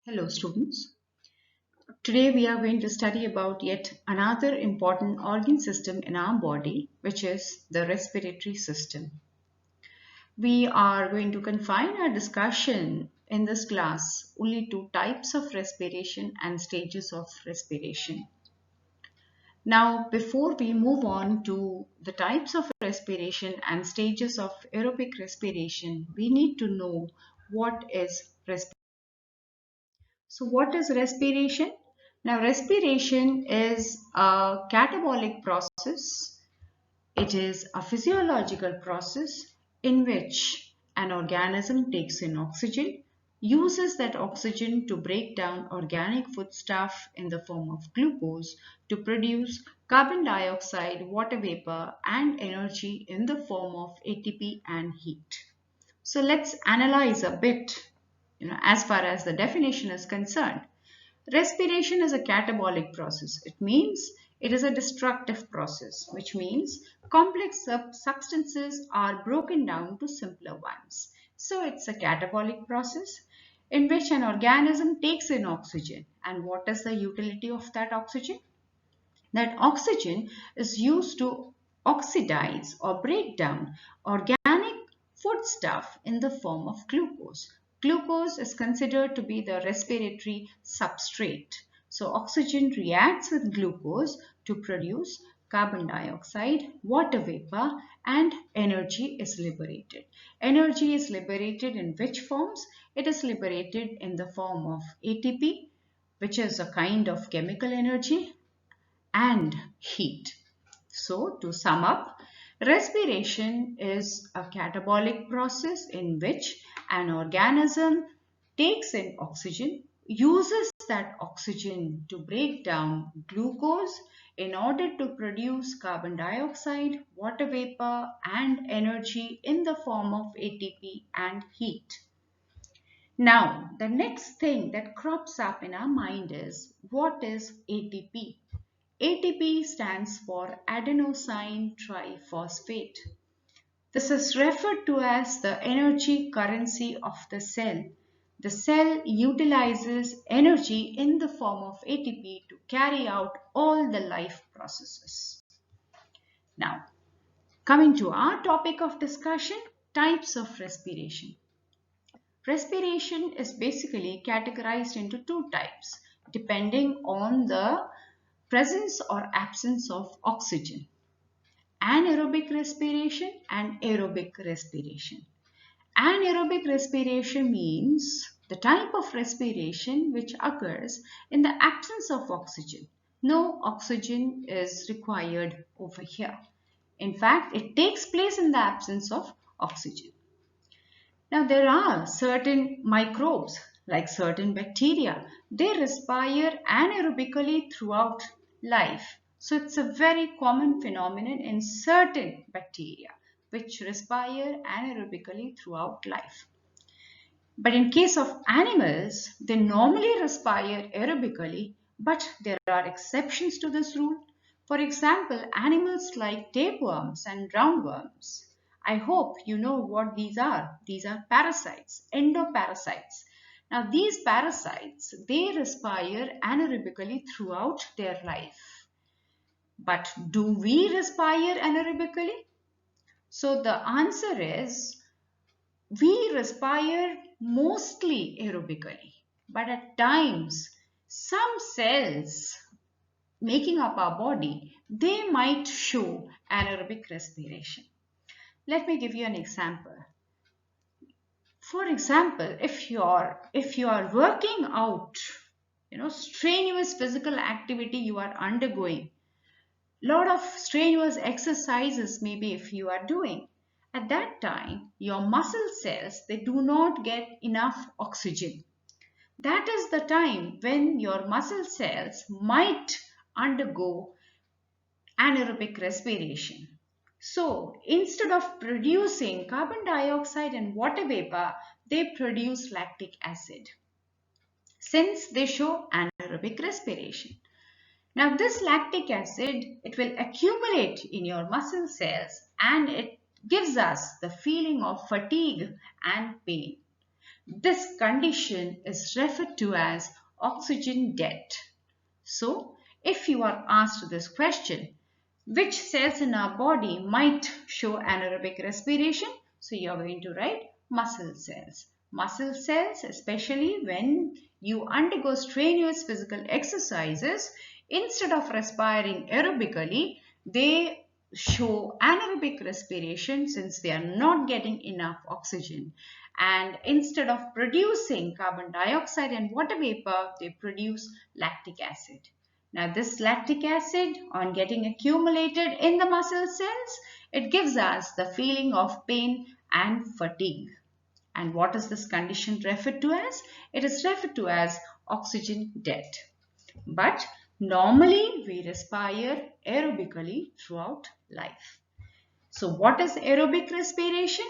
Hello students. Today we are going to study about yet another important organ system in our body, which is the respiratory system. We are going to confine our discussion in this class only to types of respiration and stages of respiration. Now, before we move on to the types of respiration and stages of aerobic respiration, we need to know what is respiration. So what is respiration? Now respiration is a catabolic process. It is a physiological process in which an organism takes in oxygen, uses that oxygen to break down organic foodstuff in the form of glucose to produce carbon dioxide, water vapor and energy in the form of ATP and heat. So let's analyze a bit, as far as the definition is concerned. Respiration is a catabolic process. It means it is a destructive process, which means complex substances are broken down to simpler ones. So it's a catabolic process in which an organism takes in oxygen. And what is the utility of that oxygen? That oxygen is used to oxidize or break down organic foodstuff in the form of glucose. Glucose is considered to be the respiratory substrate. So oxygen reacts with glucose to produce carbon dioxide, water vapor, and energy is liberated. Energy is liberated in which forms? It is liberated in the form of ATP, which is a kind of chemical energy, and heat. So, to sum up, respiration is a catabolic process in which an organism takes in oxygen, uses that oxygen to break down glucose in order to produce carbon dioxide, water vapor, and energy in the form of ATP and heat. Now, the next thing that crops up in our mind is, what is ATP? ATP stands for adenosine triphosphate. This is referred to as the energy currency of the cell. The cell utilizes energy in the form of ATP to carry out all the life processes. Now, coming to our topic of discussion, types of respiration. Respiration is basically categorized into two types depending on the presence or absence of oxygen: anaerobic respiration and aerobic respiration. Anaerobic respiration means the type of respiration which occurs in the absence of oxygen. No oxygen is required over here. In fact, it takes place in the absence of oxygen. Now, there are certain microbes, like certain bacteria, they respire anaerobically throughout life. So, it's a very common phenomenon in certain bacteria which respire anaerobically throughout life. But in case of animals, they normally respire aerobically, but there are exceptions to this rule. For example, animals like tapeworms and roundworms. I hope you know what these are. These are parasites, endoparasites. Now these parasites, they respire anaerobically throughout their life. But do we respire anaerobically? So the answer is we respire mostly aerobically, but at times some cells making up our body, they might show anaerobic respiration. Let me give you an example. For example, if you are working out, strenuous physical activity you are undergoing, lot of strenuous exercises maybe if you are doing, at that time your muscle cells, they do not get enough oxygen. That is the time when your muscle cells might undergo anaerobic respiration. So instead of producing carbon dioxide and water vapor, they produce lactic acid, since they show anaerobic respiration. Now this lactic acid, it will accumulate in your muscle cells and it gives us the feeling of fatigue and pain. This condition is referred to as oxygen debt. So, if you are asked this question, which cells in our body might show anaerobic respiration? So, you are going to write muscle cells. Muscle cells, especially when you undergo strenuous physical exercises, instead of respiring aerobically, they show anaerobic respiration since they are not getting enough oxygen. And instead of producing carbon dioxide and water vapor, they produce lactic acid. Now this lactic acid, on getting accumulated in the muscle cells, it gives us the feeling of pain and fatigue. And what is this condition referred to as? It is referred to as oxygen debt. But normally we respire aerobically throughout life. So what is aerobic respiration?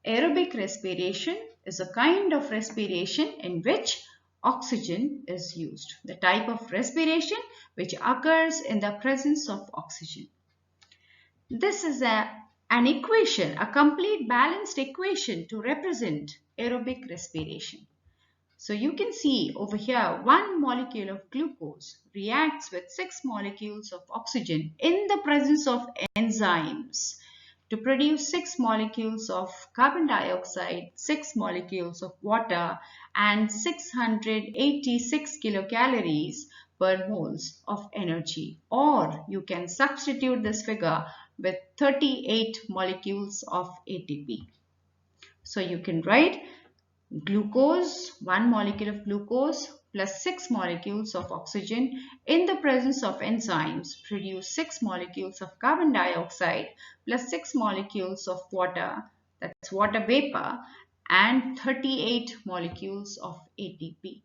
Aerobic respiration is a kind of respiration in which oxygen is used. The type of respiration which occurs in the presence of oxygen. This is an equation, a complete balanced equation to represent aerobic respiration. So you can see over here, one molecule of glucose reacts with 6 molecules of oxygen in the presence of enzymes to produce 6 molecules of carbon dioxide, 6 molecules of water, and 686 kilocalories per moles of energy. Or you can substitute this figure with 38 molecules of ATP. So you can write glucose, one molecule of glucose plus 6 molecules of oxygen in the presence of enzymes produce 6 molecules of carbon dioxide plus 6 molecules of water, that's water vapor, and 38 molecules of ATP.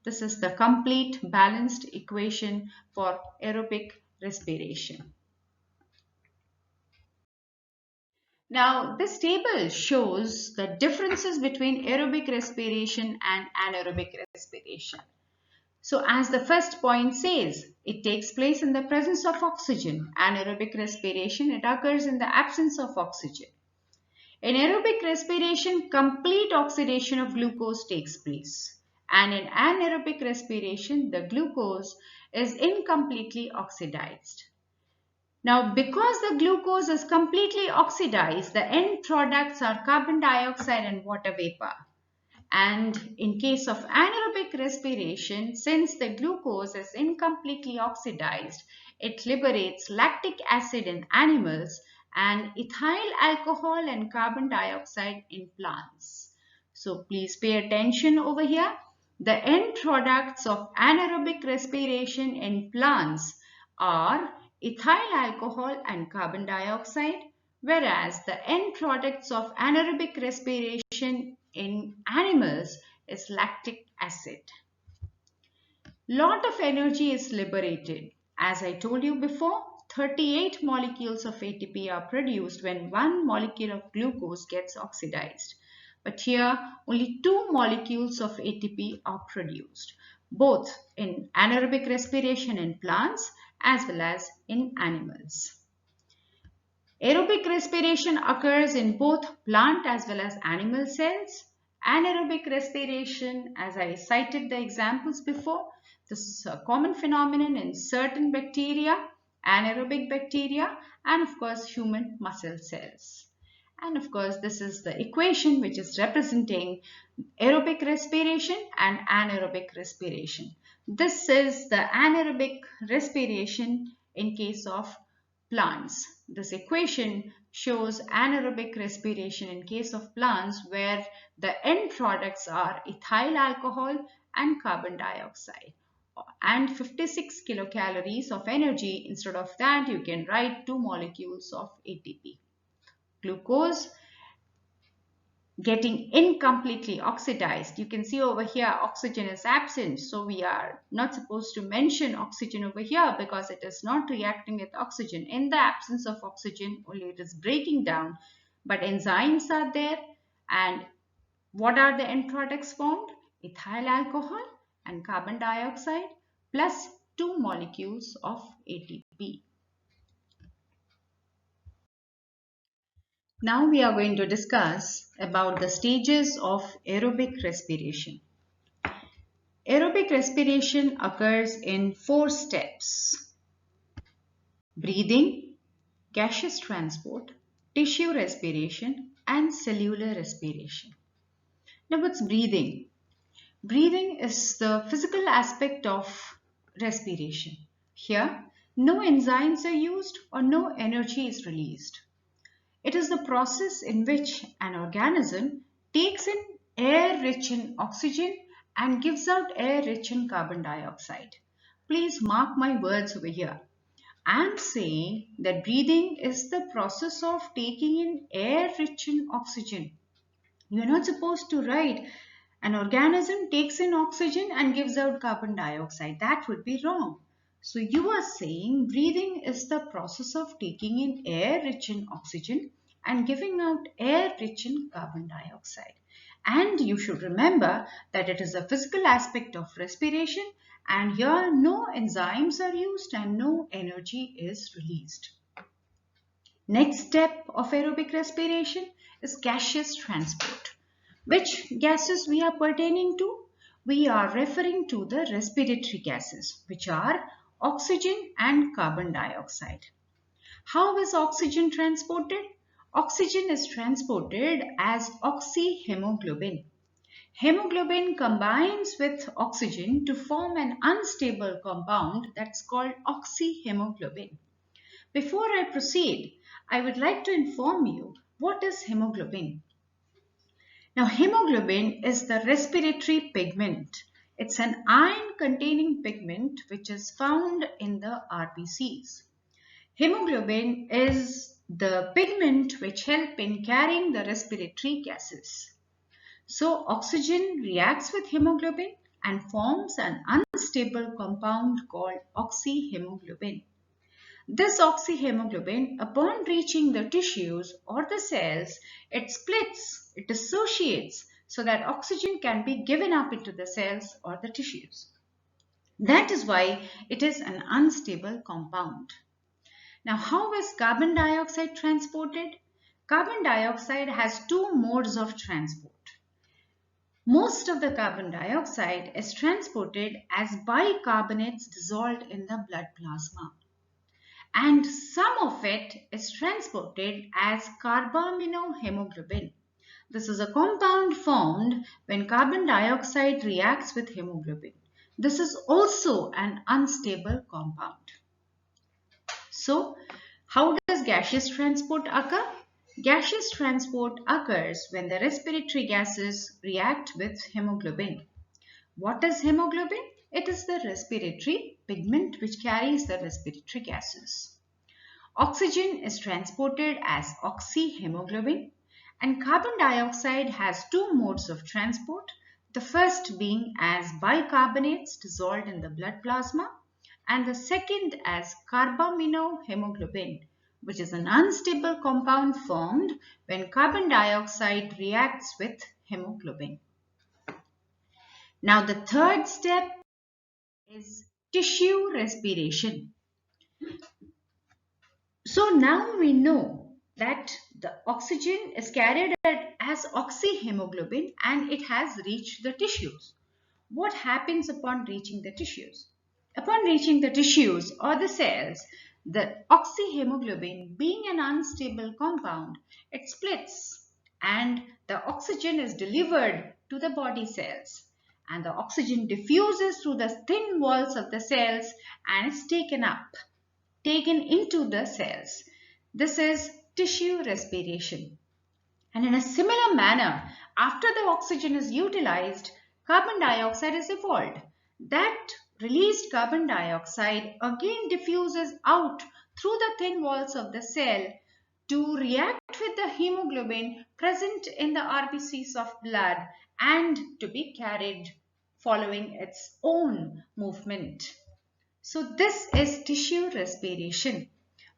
This is the complete balanced equation for aerobic respiration. Now, this table shows the differences between aerobic respiration and anaerobic respiration. So, as the first point says, it takes place in the presence of oxygen. Anaerobic respiration, it occurs in the absence of oxygen. In aerobic respiration, complete oxidation of glucose takes place. And in anaerobic respiration, the glucose is incompletely oxidized. Now, because the glucose is completely oxidized, the end products are carbon dioxide and water vapor. And in case of anaerobic respiration, since the glucose is incompletely oxidized, it liberates lactic acid in animals and ethyl alcohol and carbon dioxide in plants. So please pay attention over here. The end products of anaerobic respiration in plants are ethyl alcohol and carbon dioxide, whereas the end products of anaerobic respiration in animals is lactic acid. Lot of energy is liberated. As I told you before, 38 molecules of ATP are produced when one molecule of glucose gets oxidized. But here only 2 molecules of ATP are produced, both in anaerobic respiration in plants as well as in animals. Aerobic respiration occurs in both plant as well as animal cells. Anaerobic respiration, as I cited the examples before, this is a common phenomenon in certain bacteria, anaerobic bacteria, and of course human muscle cells. And of course, this is the equation which is representing aerobic respiration and anaerobic respiration. This is the anaerobic respiration in case of plants. This equation shows anaerobic respiration in case of plants where the end products are ethyl alcohol and carbon dioxide and 56 kilocalories of energy. Instead of that, you can write 2 molecules of ATP. Glucose getting incompletely oxidized. You can see over here oxygen is absent, so we are not supposed to mention oxygen over here because it is not reacting with oxygen. In the absence of oxygen, only it is breaking down, but enzymes are there. And what are the end products formed? Ethyl alcohol and carbon dioxide plus 2 molecules of ATP. Now we are going to discuss about the stages of aerobic respiration. Aerobic respiration occurs in 4 steps: breathing, gaseous transport, tissue respiration, and cellular respiration. Now, what's breathing? Breathing is the physical aspect of respiration. Here, no enzymes are used or no energy is released. It is the process in which an organism takes in air rich in oxygen and gives out air rich in carbon dioxide. Please mark my words over here. I am saying that breathing is the process of taking in air rich in oxygen. You're not supposed to write an organism takes in oxygen and gives out carbon dioxide. That would be wrong. So you are saying breathing is the process of taking in air rich in oxygen and giving out air rich in carbon dioxide. And you should remember that it is a physical aspect of respiration, and here no enzymes are used and no energy is released. Next step of aerobic respiration is gaseous transport. Which gases we are pertaining to? We are referring to the respiratory gases, which are oxygen and carbon dioxide. How is oxygen transported? Oxygen is transported as oxyhemoglobin. Hemoglobin combines with oxygen to form an unstable compound that's called oxyhemoglobin. Before I proceed, I would like to inform you what is hemoglobin. Now, hemoglobin is the respiratory pigment. It's an iron-containing pigment which is found in the RBCs. Hemoglobin is the pigment which helps in carrying the respiratory gases. So, oxygen reacts with hemoglobin and forms an unstable compound called oxyhemoglobin. This oxyhemoglobin, upon reaching the tissues or the cells, it splits, it dissociates so that oxygen can be given up into the cells or the tissues. That is why it is an unstable compound. Now, how is carbon dioxide transported? Carbon dioxide has 2 modes of transport. Most of the carbon dioxide is transported as bicarbonates dissolved in the blood plasma, and some of it is transported as carbaminohemoglobin. This is a compound formed when carbon dioxide reacts with hemoglobin. This is also an unstable compound. So, how does gaseous transport occur? Gaseous transport occurs when the respiratory gases react with hemoglobin. What is hemoglobin? It is the respiratory pigment which carries the respiratory gases. Oxygen is transported as oxyhemoglobin, and carbon dioxide has 2 modes of transport, the first being as bicarbonates dissolved in the blood plasma, and the second as carbaminohemoglobin, which is an unstable compound formed when carbon dioxide reacts with hemoglobin. Now the third step is tissue respiration. So now we know that the oxygen is carried as oxyhemoglobin and it has reached the tissues. What happens upon reaching the tissues? Upon reaching the tissues or the cells, the oxyhemoglobin, being an unstable compound, it splits and the oxygen is delivered to the body cells, and the oxygen diffuses through the thin walls of the cells and is taken into the cells. This is tissue respiration. And in a similar manner, after the oxygen is utilized, carbon dioxide is evolved. That released carbon dioxide again diffuses out through the thin walls of the cell to react with the hemoglobin present in the RBCs of blood and to be carried following its own movement. So this is tissue respiration,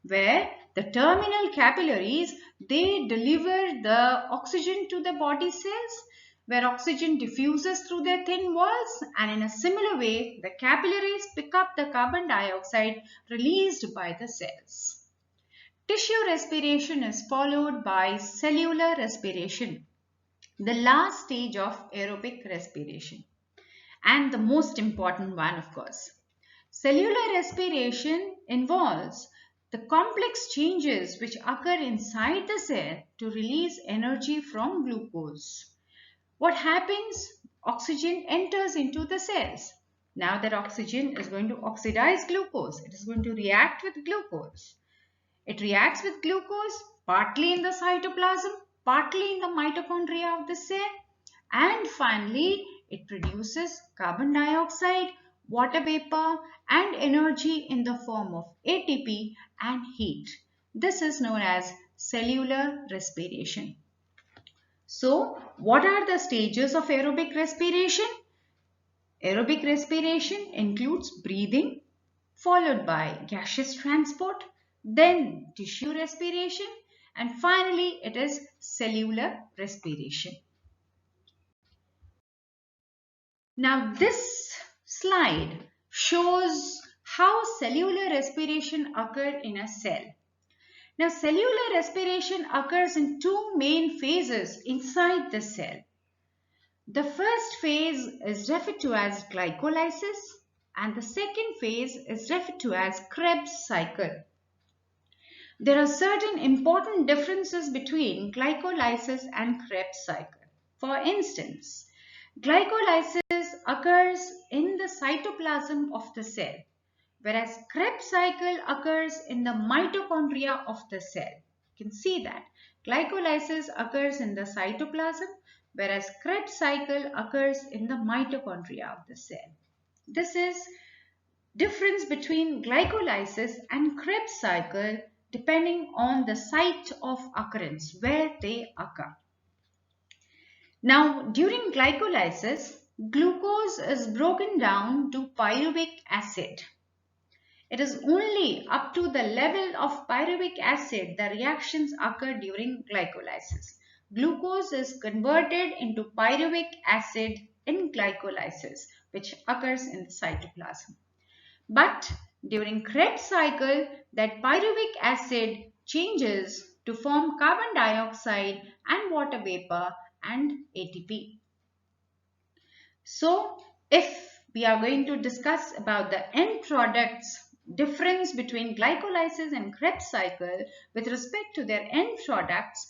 where the terminal capillaries, they deliver the oxygen to the body cells, where oxygen diffuses through their thin walls, and in a similar way the capillaries pick up the carbon dioxide released by the cells. Tissue respiration is followed by cellular respiration, the last stage of aerobic respiration, and the most important one, of course. Cellular respiration involves the complex changes which occur inside the cell to release energy from glucose. What happens? Oxygen enters into the cells. Now that oxygen is going to oxidize glucose, it is going to react with glucose. It reacts with glucose partly in the cytoplasm, partly in the mitochondria of the cell, and finally it produces carbon dioxide, water vapor, and energy in the form of ATP and heat. This is known as cellular respiration. So, what are the stages of aerobic respiration? Aerobic respiration includes breathing, followed by gaseous transport, then tissue respiration, and finally it is cellular respiration. Now this slide shows how cellular respiration occurs in a cell. Now cellular respiration occurs in two main phases inside the cell. The first phase is referred to as glycolysis and the second phase is referred to as Krebs cycle. There are certain important differences between glycolysis and Krebs cycle. For instance, glycolysis occurs in the cytoplasm of the cell, whereas Krebs cycle occurs in the mitochondria of the cell. You can see that. Glycolysis occurs in the cytoplasm, whereas Krebs cycle occurs in the mitochondria of the cell. This is difference between glycolysis and Krebs cycle depending on the site of occurrence, where they occur. Now, during glycolysis, glucose is broken down to pyruvic acid. It is only up to the level of pyruvic acid the reactions occur during glycolysis. Glucose is converted into pyruvic acid in glycolysis, which occurs in the cytoplasm. But during Krebs cycle, that pyruvic acid changes to form carbon dioxide and water vapor and ATP. So, if we are going to discuss about the end products difference between glycolysis and Krebs cycle with respect to their end products,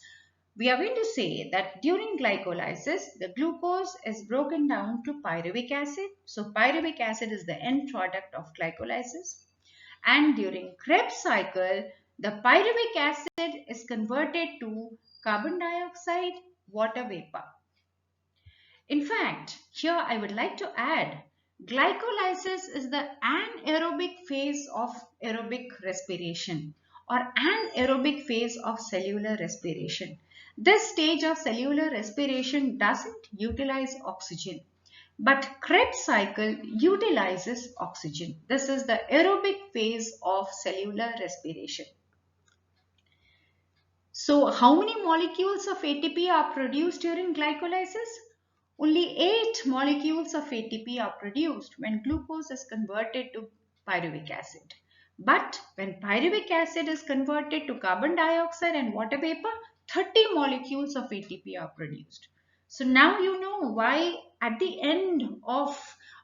we are going to say that during glycolysis, the glucose is broken down to pyruvic acid. So, pyruvic acid is the end product of glycolysis. And during Krebs cycle, the pyruvic acid is converted to carbon dioxide, water vapor. In fact, here I would like to add, glycolysis is the anaerobic phase of aerobic respiration or anaerobic phase of cellular respiration. This stage of cellular respiration doesn't utilize oxygen, but Krebs cycle utilizes oxygen. This is the aerobic phase of cellular respiration. So, how many molecules of ATP are produced during glycolysis? Only 8 molecules of ATP are produced when glucose is converted to pyruvic acid. But when pyruvic acid is converted to carbon dioxide and water vapor, 30 molecules of ATP are produced. So now you know why at the end of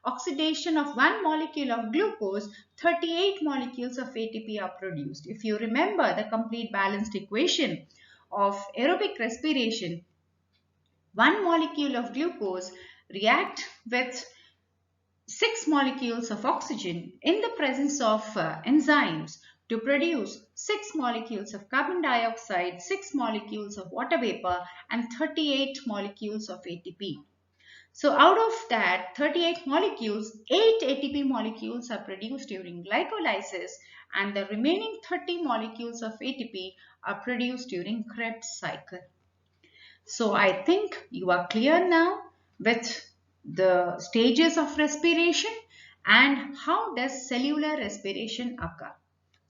oxidation of one molecule of glucose, 38 molecules of ATP are produced. If you remember the complete balanced equation of aerobic respiration, one molecule of glucose react with 6 molecules of oxygen in the presence of enzymes to produce 6 molecules of carbon dioxide, 6 molecules of water vapor and 38 molecules of ATP. So out of that 38 molecules, 8 ATP molecules are produced during glycolysis and the remaining 30 molecules of ATP are produced during Krebs cycle. So I think you are clear now with the stages of respiration and how does cellular respiration occur.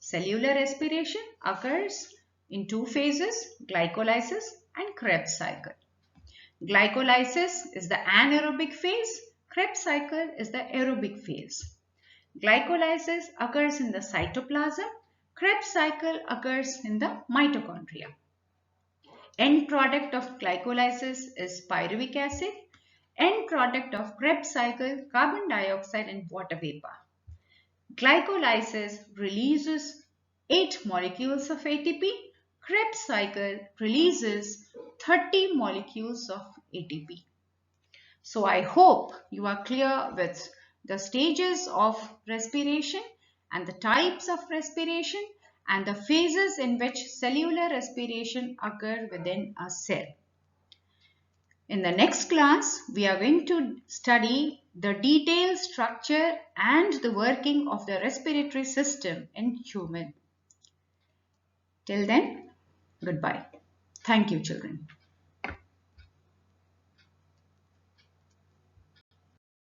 Cellular respiration occurs in two phases, glycolysis and Krebs cycle. Glycolysis is the anaerobic phase, Krebs cycle is the aerobic phase. Glycolysis occurs in the cytoplasm, Krebs cycle occurs in the mitochondria. End product of glycolysis is pyruvic acid. End product of Krebs cycle, carbon dioxide and water vapor. Glycolysis releases 8 molecules of ATP. Krebs cycle releases 30 molecules of ATP. So I hope you are clear with the stages of respiration and the types of respiration and the phases in which cellular respiration occur within a cell. In the next class, we are going to study the detailed structure and the working of the respiratory system in human. Till then, goodbye. Thank you, children.